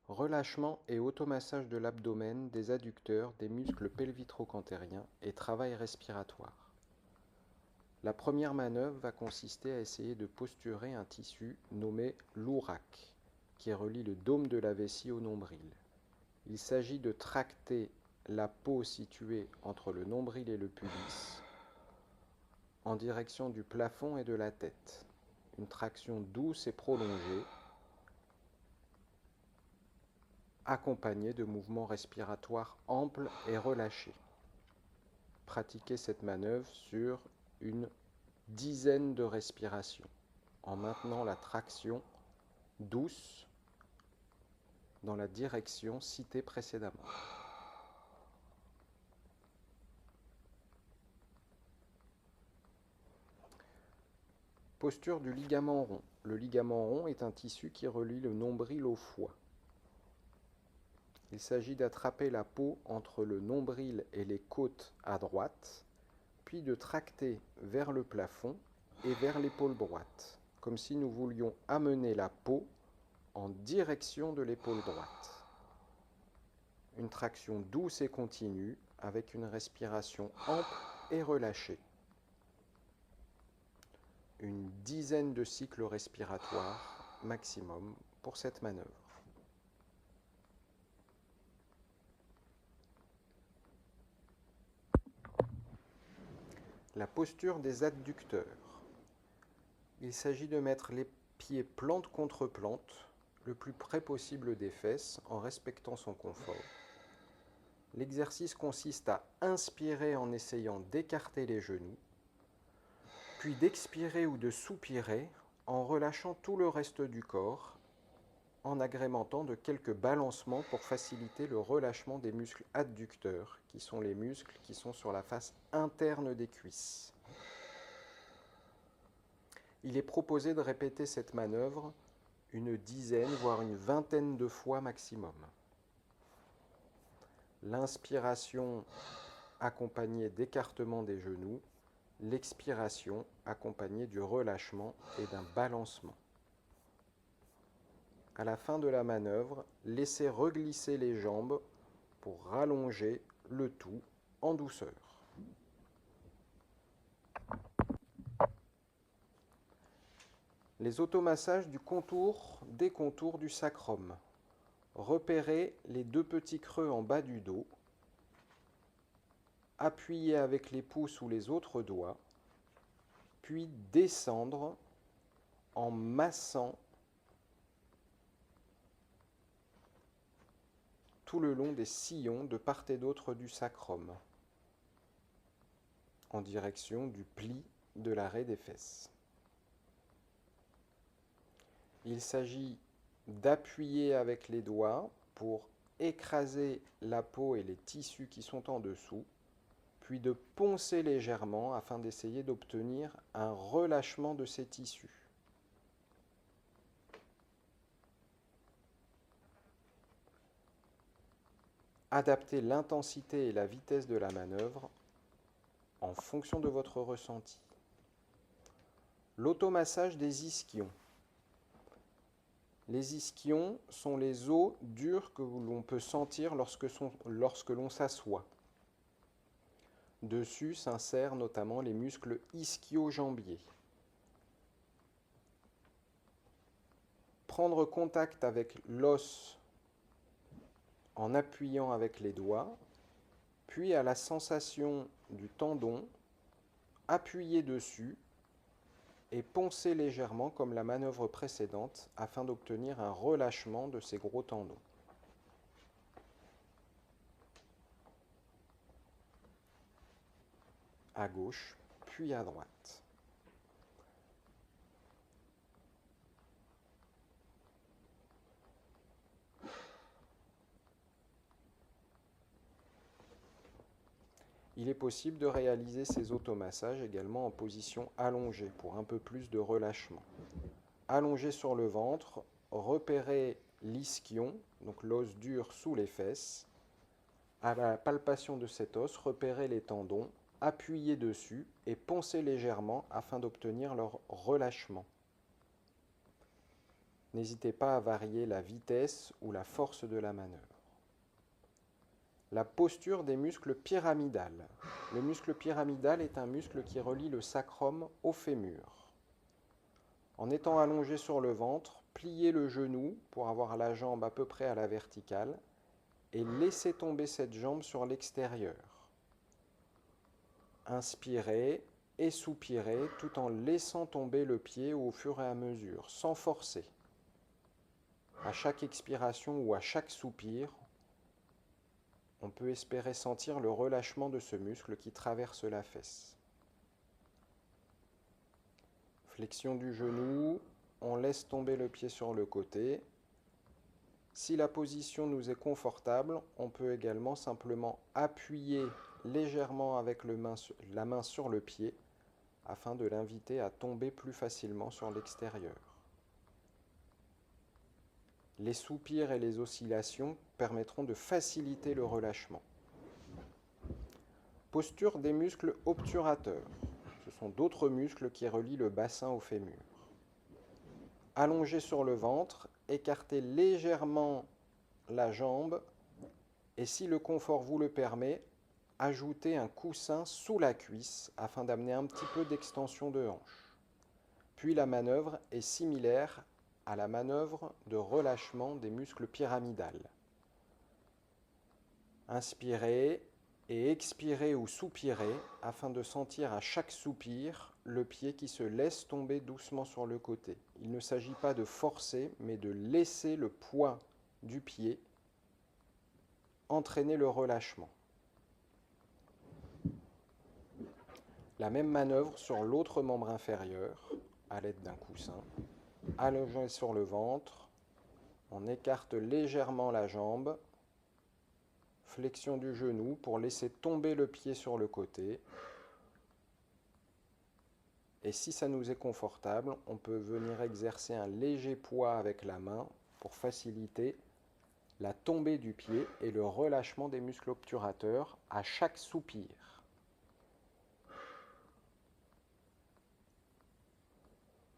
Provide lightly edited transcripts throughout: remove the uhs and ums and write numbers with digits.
Relâchement et automassage de l'abdomen, des adducteurs, des muscles pelvitrocantériens et travail respiratoire. La première manœuvre va consister à essayer de posturer un tissu nommé l'ouraque, qui relie le dôme de la vessie au nombril. Il s'agit de tracter la peau située entre le nombril et le pubis en direction du plafond et de la tête. Une traction douce et prolongée, accompagnée de mouvements respiratoires amples et relâchés. Pratiquez cette manœuvre sur une dizaine de respirations en maintenant la traction douce dans la direction citée précédemment. Posture du ligament rond. Le ligament rond est un tissu qui relie le nombril au foie. Il s'agit d'attraper la peau entre le nombril et les côtes à droite, puis de tracter vers le plafond et vers l'épaule droite, comme si nous voulions amener la peau en direction de l'épaule droite. Une traction douce et continue avec une respiration ample et relâchée. Une dizaine de cycles respiratoires maximum pour cette manœuvre. La posture des adducteurs. Il s'agit de mettre les pieds plante contre plante, le plus près possible des fesses en respectant son confort. L'exercice consiste à inspirer en essayant d'écarter les genoux, puis d'expirer ou de soupirer en relâchant tout le reste du corps, en agrémentant de quelques balancements pour faciliter le relâchement des muscles adducteurs, qui sont les muscles qui sont sur la face interne des cuisses. Il est proposé de répéter cette manœuvre une dizaine, voire une vingtaine de fois maximum. L'inspiration accompagnée d'écartement des genoux, l'expiration accompagnée du relâchement et d'un balancement. À la fin de la manœuvre, laissez reglisser les jambes pour rallonger le tout en douceur. Les automassages du contour des contours du sacrum. Repérez les deux petits creux en bas du dos. Appuyez avec les pouces ou les autres doigts, puis descendre en massant tout le long des sillons de part et d'autre du sacrum, en direction du pli de l'arrêt des fesses. Il s'agit d'appuyer avec les doigts pour écraser la peau et les tissus qui sont en dessous, puis de poncer légèrement afin d'essayer d'obtenir un relâchement de ces tissus. Adaptez l'intensité et la vitesse de la manœuvre en fonction de votre ressenti. L'automassage des ischions. Les ischions sont les os durs que l'on peut sentir lorsque l'on s'assoit. Dessus s'insèrent notamment les muscles ischio-jambiers. Prendre contact avec l'os en appuyant avec les doigts, puis à la sensation du tendon, appuyer dessus et poncer légèrement comme la manœuvre précédente afin d'obtenir un relâchement de ces gros tendons. À gauche, puis à droite. Il est possible de réaliser ces automassages également en position allongée pour un peu plus de relâchement. Allongé sur le ventre, repérez l'ischion, donc l'os dur sous les fesses. À la palpation de cet os, repérez les tendons, appuyez dessus et poncez légèrement afin d'obtenir leur relâchement. N'hésitez pas à varier la vitesse ou la force de la manœuvre. La posture des muscles pyramidales. Le muscle pyramidal est un muscle qui relie le sacrum au fémur. En étant allongé sur le ventre, pliez le genou pour avoir la jambe à peu près à la verticale et laissez tomber cette jambe sur l'extérieur. Inspirez et soupirez tout en laissant tomber le pied au fur et à mesure, sans forcer. À chaque expiration ou à chaque soupir, on peut espérer sentir le relâchement de ce muscle qui traverse la fesse. Flexion du genou, on laisse tomber le pied sur le côté. Si la position nous est confortable, on peut également simplement appuyer légèrement avec la main sur le pied afin de l'inviter à tomber plus facilement sur l'extérieur. Les soupirs et les oscillations permettront de faciliter le relâchement. Posture des muscles obturateurs. Ce sont d'autres muscles qui relient le bassin au fémur. Allongez sur le ventre, écartez légèrement la jambe et si le confort vous le permet, ajoutez un coussin sous la cuisse afin d'amener un petit peu d'extension de hanche. Puis la manœuvre est similaire à la manœuvre de relâchement des muscles pyramidales. Inspirez et expirez ou soupirez afin de sentir à chaque soupir le pied qui se laisse tomber doucement sur le côté. Il ne s'agit pas de forcer, mais de laisser le poids du pied entraîner le relâchement. La même manœuvre sur l'autre membre inférieur à l'aide d'un coussin. Allongé sur le ventre, on écarte légèrement la jambe, flexion du genou pour laisser tomber le pied sur le côté. Et si ça nous est confortable, on peut venir exercer un léger poids avec la main pour faciliter la tombée du pied et le relâchement des muscles obturateurs à chaque soupir.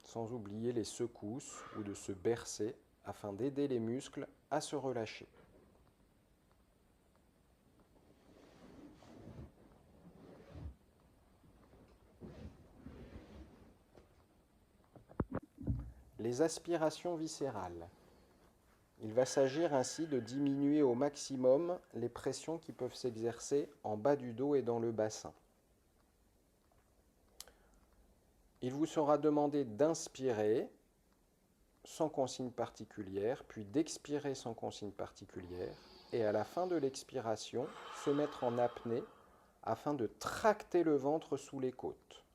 Sans oublier les secousses ou de se bercer afin d'aider les muscles à se relâcher. Les aspirations viscérales. Il va s'agir ainsi de diminuer au maximum les pressions qui peuvent s'exercer en bas du dos et dans le bassin. Il vous sera demandé d'inspirer sans consigne particulière, puis d'expirer sans consigne particulière, et à la fin de l'expiration, se mettre en apnée afin de tracter le ventre sous les côtes.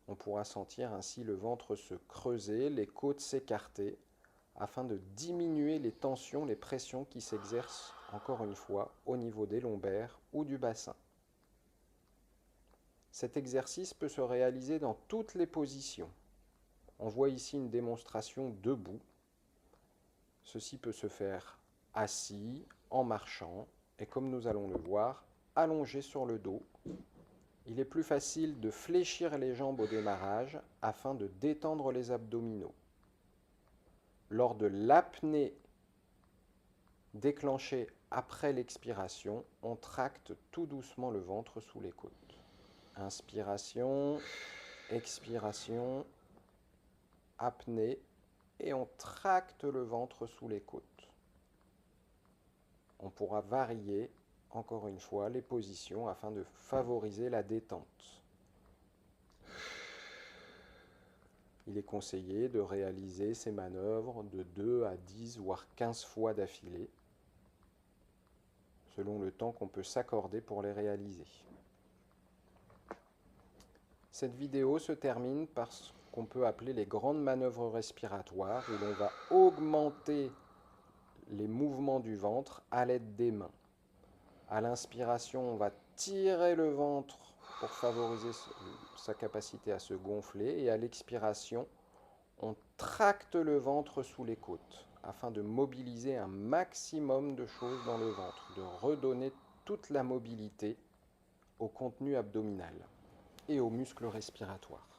On pourra sentir ainsi le ventre se creuser, les côtes s'écarter, afin de diminuer les tensions, les pressions qui s'exercent, encore une fois, au niveau des lombaires ou du bassin. Cet exercice peut se réaliser dans toutes les positions. On voit ici une démonstration debout. Ceci peut se faire assis, en marchant, et comme nous allons le voir, allongé sur le dos. Il est plus facile de fléchir les jambes au démarrage afin de détendre les abdominaux. Lors de l'apnée déclenchée après l'expiration, on tracte tout doucement le ventre sous les côtes. Inspiration, expiration, apnée, et on tracte le ventre sous les côtes. On pourra varier, encore une fois, les positions afin de favoriser la détente. Il est conseillé de réaliser ces manœuvres de 2 à 10 voire 15 fois d'affilée, selon le temps qu'on peut s'accorder pour les réaliser. Cette vidéo se termine par ce qu'on peut appeler les grandes manœuvres respiratoires, où l'on va augmenter les mouvements du ventre à l'aide des mains. À l'inspiration, on va tirer le ventre pour favoriser sa capacité à se gonfler, et à l'expiration, on tracte le ventre sous les côtes afin de mobiliser un maximum de choses dans le ventre, de redonner toute la mobilité au contenu abdominal et aux muscles respiratoires.